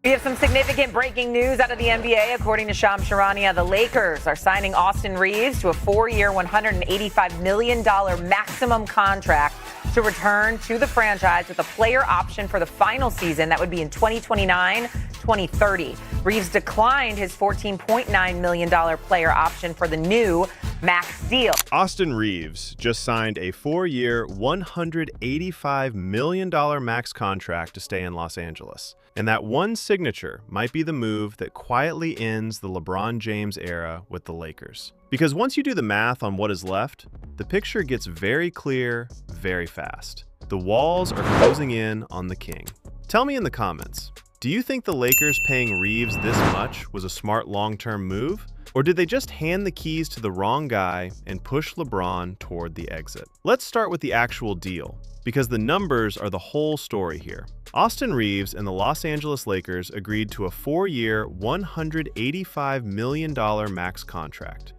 We have some significant breaking news out of the NBA. According to Shams Charania, the Lakers are signing Austin Reaves to a 4-year, $185 million maximum contract to return to the franchise with a player option for the final season. That would be in 2029-2030. Reaves declined his $14.9 million player option for the new max deal. Austin Reaves just signed a 4-year, $185 million max contract to stay in Los Angeles. And that one signature might be the move that quietly ends the LeBron James era with the Lakers. Because once you do the math on what is left, the picture gets very clear very fast. The walls are closing in on the king. Tell me in the comments, do you think the Lakers paying Reaves this much was a smart long-term move? Or did they just hand the keys to the wrong guy and push LeBron toward the exit? Let's start with the actual deal, because the numbers are the whole story here. Austin Reaves and the Los Angeles Lakers agreed to a 4-year, $185 million max contract.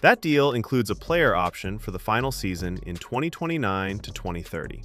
That deal includes a player option for the final season in 2029 to 2030.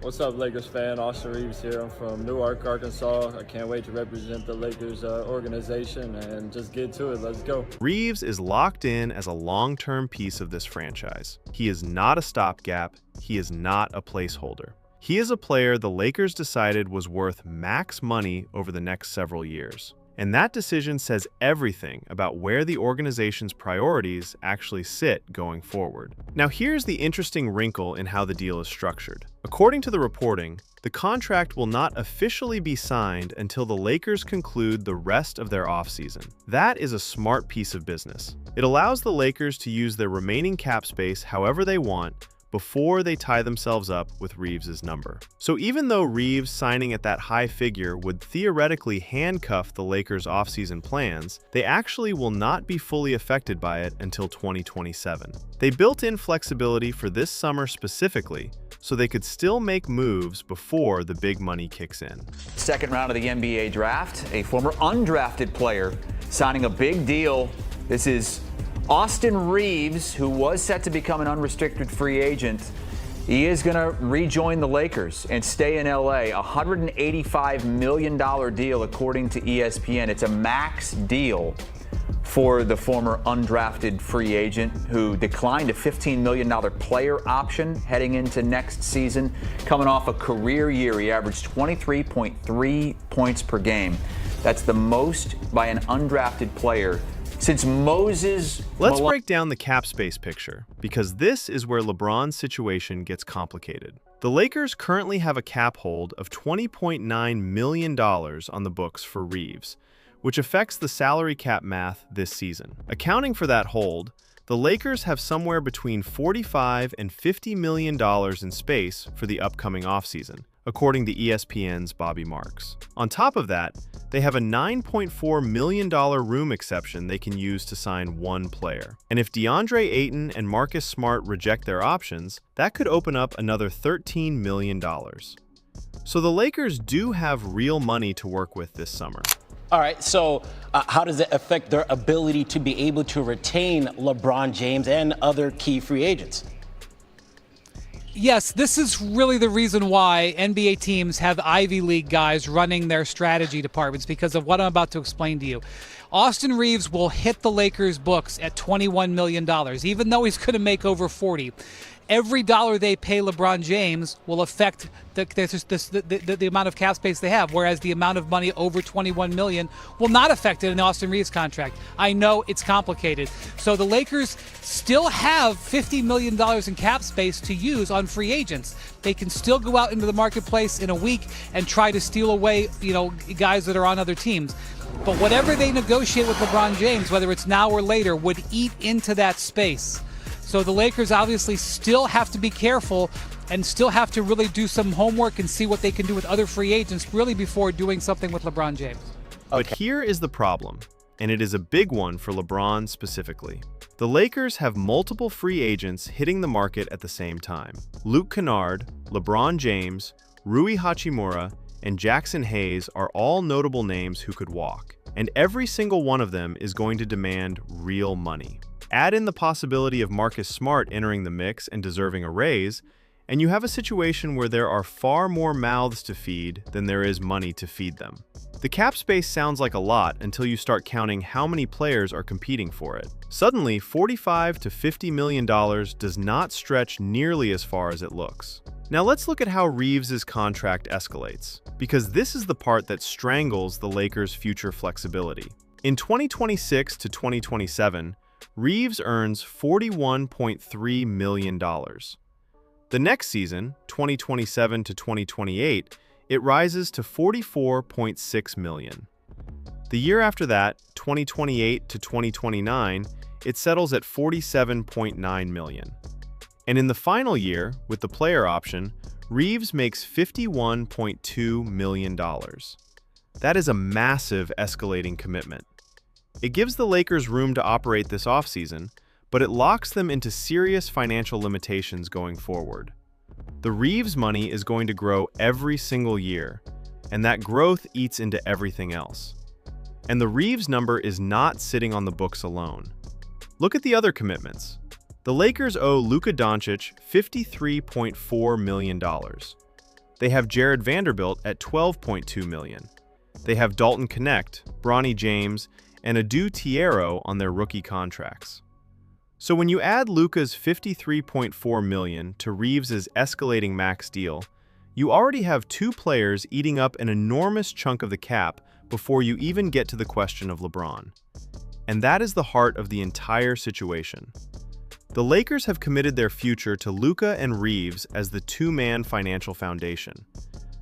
What's up, Lakers fan? Austin Reaves here. I'm from Newark, Arkansas. I can't wait to represent the Lakers organization and just get to it. Let's go. Reaves is locked in as a long-term piece of this franchise. He is not a stopgap. He is not a placeholder. He is a player the Lakers decided was worth max money over the next several years. And that decision says everything about where the organization's priorities actually sit going forward. Now here's the interesting wrinkle in how the deal is structured. According to the reporting, the contract will not officially be signed until the Lakers conclude the rest of their offseason. That is a smart piece of business. It allows the Lakers to use their remaining cap space however they want, before they tie themselves up with Reaves' number. So even though Reaves signing at that high figure would theoretically handcuff the Lakers' offseason plans, they actually will not be fully affected by it until 2027. They built in flexibility for this summer specifically, so they could still make moves before the big money kicks in. Second round of the NBA draft, a former undrafted player signing a big deal. This is Austin Reaves, who was set to become an unrestricted free agent. He is going to rejoin the Lakers and stay in LA. A $185 million deal, according to ESPN. It's a max deal for the former undrafted free agent who declined a $15 million player option heading into next season. Coming off a career year, he averaged 23.3 points per game. That's the most by an undrafted player since Moses. Let's break down the cap space picture, because this is where LeBron's situation gets complicated. The Lakers currently have a cap hold of $20.9 million on the books for Reaves, which affects the salary cap math this season. Accounting for that hold, the Lakers have somewhere between $45 and $50 million in space for the upcoming offseason, according to ESPN's Bobby Marks. On top of that, they have a $9.4 million room exception they can use to sign one player. And if DeAndre Ayton and Marcus Smart reject their options, that could open up another $13 million. So the Lakers do have real money to work with this summer. All right, so how does it affect their ability to be able to retain LeBron James and other key free agents? Yes, this is really the reason why NBA teams have Ivy League guys running their strategy departments, because of what I'm about to explain to you. Austin Reaves will hit the Lakers' books at $21 million, even though he's going to make over 40. Every dollar they pay LeBron James will affect the amount of cap space they have, whereas the amount of money over $21 million will not affect it in the Austin Reaves contract. I know it's complicated. So the Lakers still have $50 million in cap space to use on free agents. They can still go out into the marketplace in a week and try to steal away, guys that are on other teams. But whatever they negotiate with LeBron James, whether it's now or later, would eat into that space. So the Lakers obviously still have to be careful and still have to really do some homework and see what they can do with other free agents really before doing something with LeBron James. But here is the problem, and it is a big one for LeBron specifically. The Lakers have multiple free agents hitting the market at the same time. Luke Kennard, LeBron James, Rui Hachimura, and Jackson Hayes are all notable names who could walk, and every single one of them is going to demand real money. Add in the possibility of Marcus Smart entering the mix and deserving a raise, And you have a situation where there are far more mouths to feed than there is money to feed them. The cap space sounds like a lot until you start counting how many players are competing for it. Suddenly, $45 to $50 million does not stretch nearly as far as it looks. Now let's look at how Reaves' contract escalates, because this is the part that strangles the Lakers' future flexibility. In 2026 to 2027, Reaves earns $41.3 million. The next season, 2027 to 2028, it rises to $44.6 million. The year after that, 2028 to 2029, it settles at $47.9 million. And in the final year, with the player option, Reaves makes $51.2 million. That is a massive escalating commitment. It gives the Lakers room to operate this offseason, but it locks them into serious financial limitations going forward. The Reaves money is going to grow every single year, and that growth eats into everything else. And the Reaves number is not sitting on the books alone. Look at the other commitments. The Lakers owe Luka Doncic $53.4 million. They have Jared Vanderbilt at $12.2 million. They have Dalton Knecht, Bronny James, and Adu Tiero on their rookie contracts. So when you add Luka's $53.4 million to Reaves' escalating max deal, you already have two players eating up an enormous chunk of the cap before you even get to the question of LeBron. And that is the heart of the entire situation. The Lakers have committed their future to Luka and Reaves as the two-man financial foundation.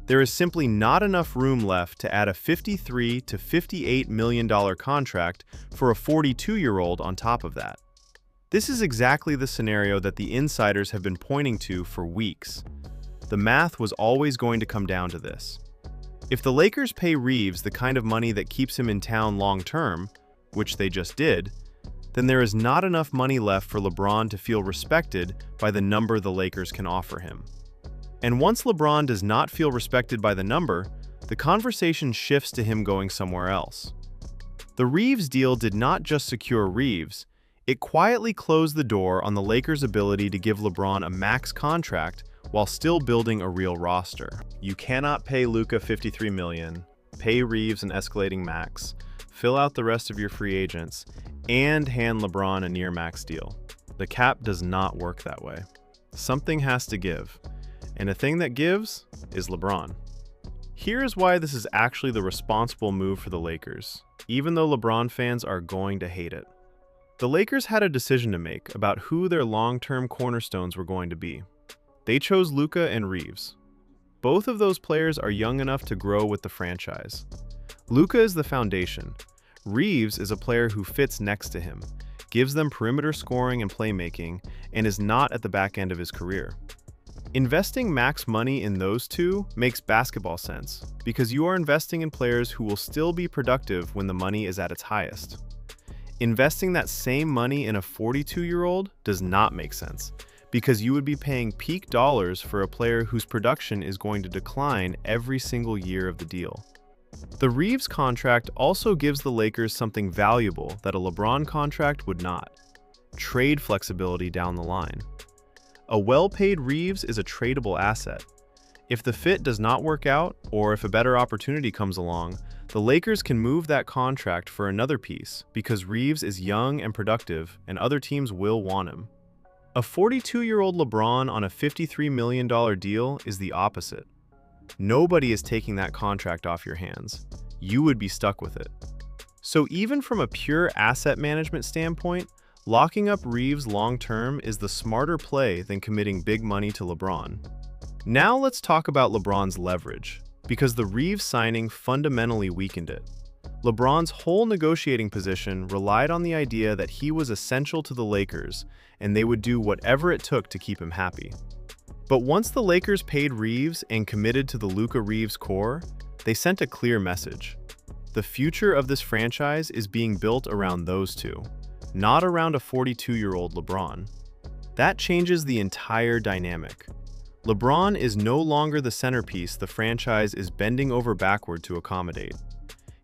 There is simply not enough room left to add a $53 to $58 million contract for a 42-year-old on top of that. This is exactly the scenario that the insiders have been pointing to for weeks. The math was always going to come down to this. If the Lakers pay Reaves the kind of money that keeps him in town long-term, which they just did, then there is not enough money left for LeBron to feel respected by the number the Lakers can offer him. And once LeBron does not feel respected by the number, the conversation shifts to him going somewhere else. The Reaves deal did not just secure Reaves, it quietly closed the door on the Lakers' ability to give LeBron a max contract while still building a real roster. You cannot pay Luka $53 million, pay Reaves an escalating max, fill out the rest of your free agents, and hand LeBron a near-max deal. The cap does not work that way. Something has to give, and a thing that gives is LeBron. Here is why this is actually the responsible move for the Lakers, even though LeBron fans are going to hate it. The Lakers had a decision to make about who their long-term cornerstones were going to be. They chose Luka and Reaves. Both of those players are young enough to grow with the franchise. Luka is the foundation. Reaves is a player who fits next to him, gives them perimeter scoring and playmaking, and is not at the back end of his career. Investing max money in those two makes basketball sense, because you are investing in players who will still be productive when the money is at its highest. Investing that same money in a 42-year-old does not make sense, because you would be paying peak dollars for a player whose production is going to decline every single year of the deal. The Reaves contract also gives the Lakers something valuable that a LeBron contract would not: trade flexibility down the line. A well-paid Reaves is a tradable asset. If the fit does not work out, or if a better opportunity comes along, the Lakers can move that contract for another piece because Reaves is young and productive and other teams will want him. A 42-year-old LeBron on a $53 million deal is the opposite. Nobody is taking that contract off your hands. You would be stuck with it. So even from a pure asset management standpoint, locking up Reaves long-term is the smarter play than committing big money to LeBron. Now let's talk about LeBron's leverage, because the Reaves signing fundamentally weakened it. LeBron's whole negotiating position relied on the idea that he was essential to the Lakers and they would do whatever it took to keep him happy. But once the Lakers paid Reaves and committed to the Luka Reaves core, they sent a clear message. The future of this franchise is being built around those two, not around a 42-year-old LeBron. That changes the entire dynamic. LeBron is no longer the centerpiece the franchise is bending over backward to accommodate.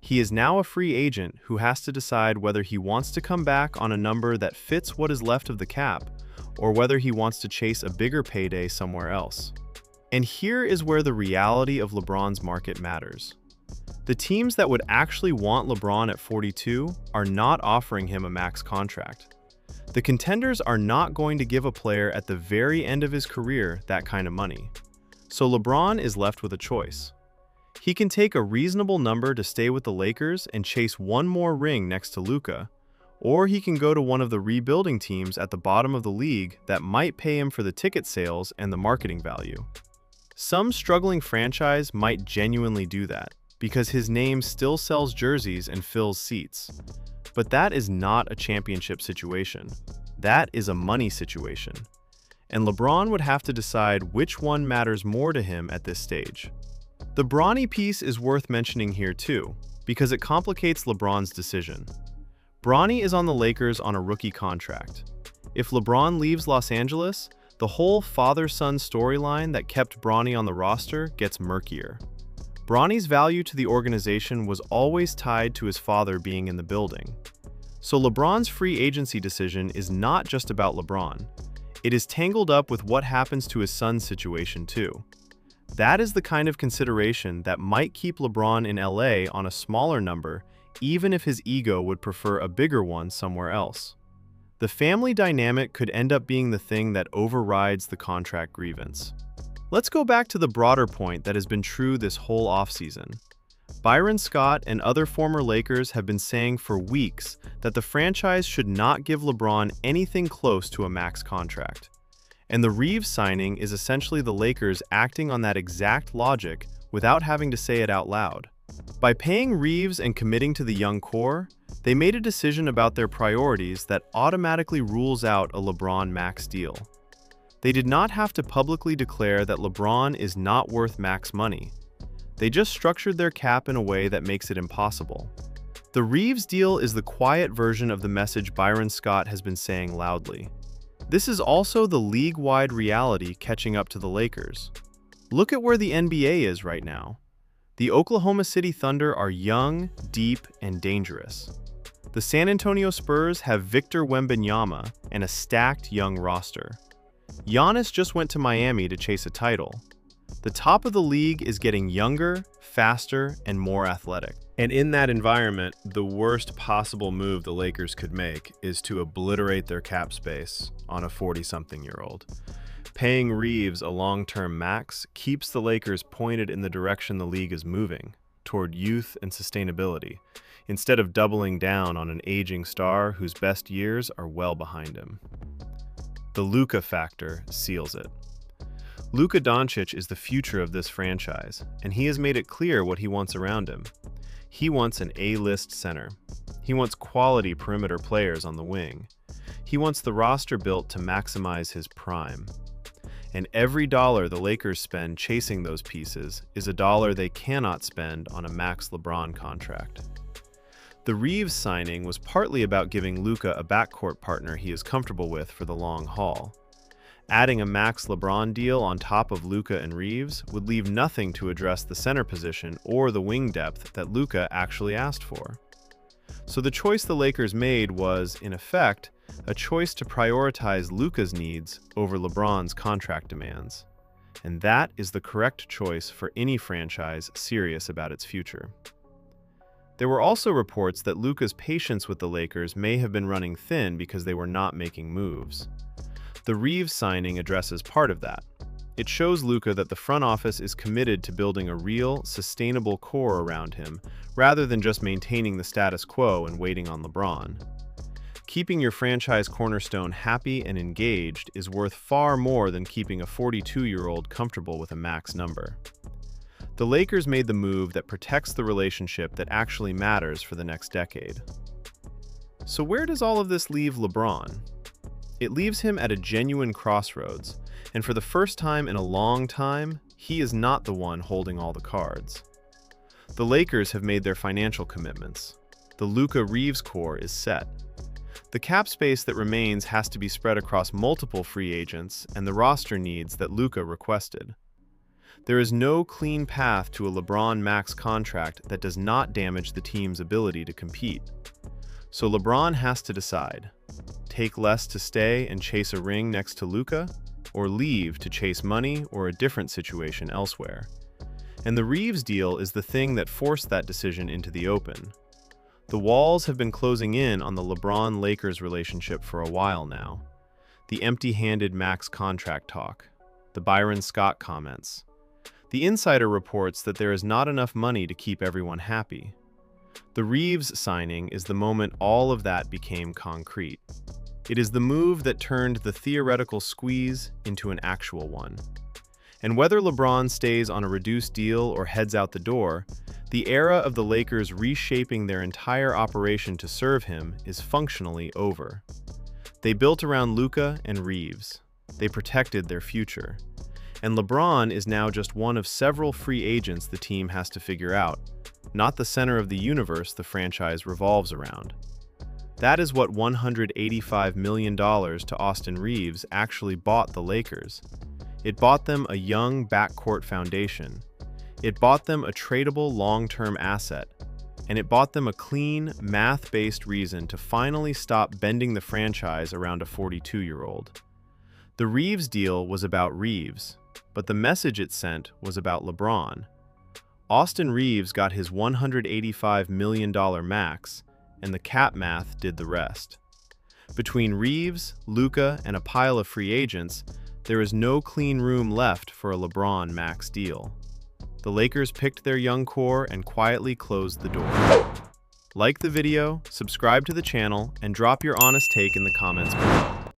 He is now a free agent who has to decide whether he wants to come back on a number that fits what is left of the cap, or whether he wants to chase a bigger payday somewhere else. And here is where the reality of LeBron's market matters. The teams that would actually want LeBron at 42 are not offering him a max contract. The contenders are not going to give a player at the very end of his career that kind of money. So LeBron is left with a choice. He can take a reasonable number to stay with the Lakers and chase one more ring next to Luka, or he can go to one of the rebuilding teams at the bottom of the league that might pay him for the ticket sales and the marketing value. Some struggling franchise might genuinely do that, because his name still sells jerseys and fills seats. But that is not a championship situation. That is a money situation. And LeBron would have to decide which one matters more to him at this stage. The Bronny piece is worth mentioning here too, because it complicates LeBron's decision. Bronny is on the Lakers on a rookie contract. If LeBron leaves Los Angeles, the whole father-son storyline that kept Bronny on the roster gets murkier. Bronny's value to the organization was always tied to his father being in the building. So LeBron's free agency decision is not just about LeBron. It is tangled up with what happens to his son's situation too. That is the kind of consideration that might keep LeBron in LA on a smaller number, even if his ego would prefer a bigger one somewhere else. The family dynamic could end up being the thing that overrides the contract grievance. Let's go back to the broader point that has been true this whole offseason. Byron Scott and other former Lakers have been saying for weeks that the franchise should not give LeBron anything close to a max contract. And the Reaves signing is essentially the Lakers acting on that exact logic without having to say it out loud. By paying Reaves and committing to the young core, they made a decision about their priorities that automatically rules out a LeBron max deal. They did not have to publicly declare that LeBron is not worth max money. They just structured their cap in a way that makes it impossible. The Reaves deal is the quiet version of the message Byron Scott has been saying loudly. This is also the league-wide reality catching up to the Lakers. Look at where the NBA is right now. The Oklahoma City Thunder are young, deep, and dangerous. The San Antonio Spurs have Victor Wembanyama and a stacked young roster. Giannis just went to Miami to chase a title. The top of the league is getting younger, faster, and more athletic. And in that environment, the worst possible move the Lakers could make is to obliterate their cap space on a 40-something-year-old. Paying Reaves a long-term max keeps the Lakers pointed in the direction the league is moving, toward youth and sustainability, instead of doubling down on an aging star whose best years are well behind him. The Luka factor seals it. Luka Doncic is the future of this franchise, and he has made it clear what he wants around him. He wants an A-list center. He wants quality perimeter players on the wing. He wants the roster built to maximize his prime. And every dollar the Lakers spend chasing those pieces is a dollar they cannot spend on a max LeBron contract. The Reaves signing was partly about giving Luka a backcourt partner he is comfortable with for the long haul. Adding a max LeBron deal on top of Luka and Reaves would leave nothing to address the center position or the wing depth that Luka actually asked for. So the choice the Lakers made was, in effect, a choice to prioritize Luka's needs over LeBron's contract demands. And that is the correct choice for any franchise serious about its future. There were also reports that Luka's patience with the Lakers may have been running thin because they were not making moves. The Reaves signing addresses part of that. It shows Luka that the front office is committed to building a real, sustainable core around him, rather than just maintaining the status quo and waiting on LeBron. Keeping your franchise cornerstone happy and engaged is worth far more than keeping a 42-year-old comfortable with a max number. The Lakers made the move that protects the relationship that actually matters for the next decade. So where does all of this leave LeBron? It leaves him at a genuine crossroads, and for the first time in a long time, he is not the one holding all the cards. The Lakers have made their financial commitments. The Luka Reaves core is set. The cap space that remains has to be spread across multiple free agents and the roster needs that Luka requested. There is no clean path to a LeBron max contract that does not damage the team's ability to compete. So LeBron has to decide. take less to stay and chase a ring next to Luka, or leave to chase money or a different situation elsewhere? And the Reaves deal is the thing that forced that decision into the open. The walls have been closing in on the LeBron-Lakers relationship for a while now. The empty-handed max contract talk, the Byron Scott comments. The insider reports that there is not enough money to keep everyone happy. The Reaves signing is the moment all of that became concrete. It is the move that turned the theoretical squeeze into an actual one. And whether LeBron stays on a reduced deal or heads out the door, the era of the Lakers reshaping their entire operation to serve him is functionally over. They built around Luka and Reaves. They protected their future. And LeBron is now just one of several free agents the team has to figure out, not the center of the universe the franchise revolves around. That is what $185 million to Austin Reaves actually bought the Lakers. It bought them a young backcourt foundation. It bought them a tradable long-term asset. And it bought them a clean, math-based reason to finally stop bending the franchise around a 42-year-old. The Reaves deal was about Reaves, but the message it sent was about LeBron. Austin Reaves got his $185 million max, and the cap math did the rest. Between Reaves, Luka, and a pile of free agents, there is no clean room left for a LeBron max deal. The Lakers picked their young core and quietly closed the door. Like the video, subscribe to the channel, and drop your honest take in the comments below.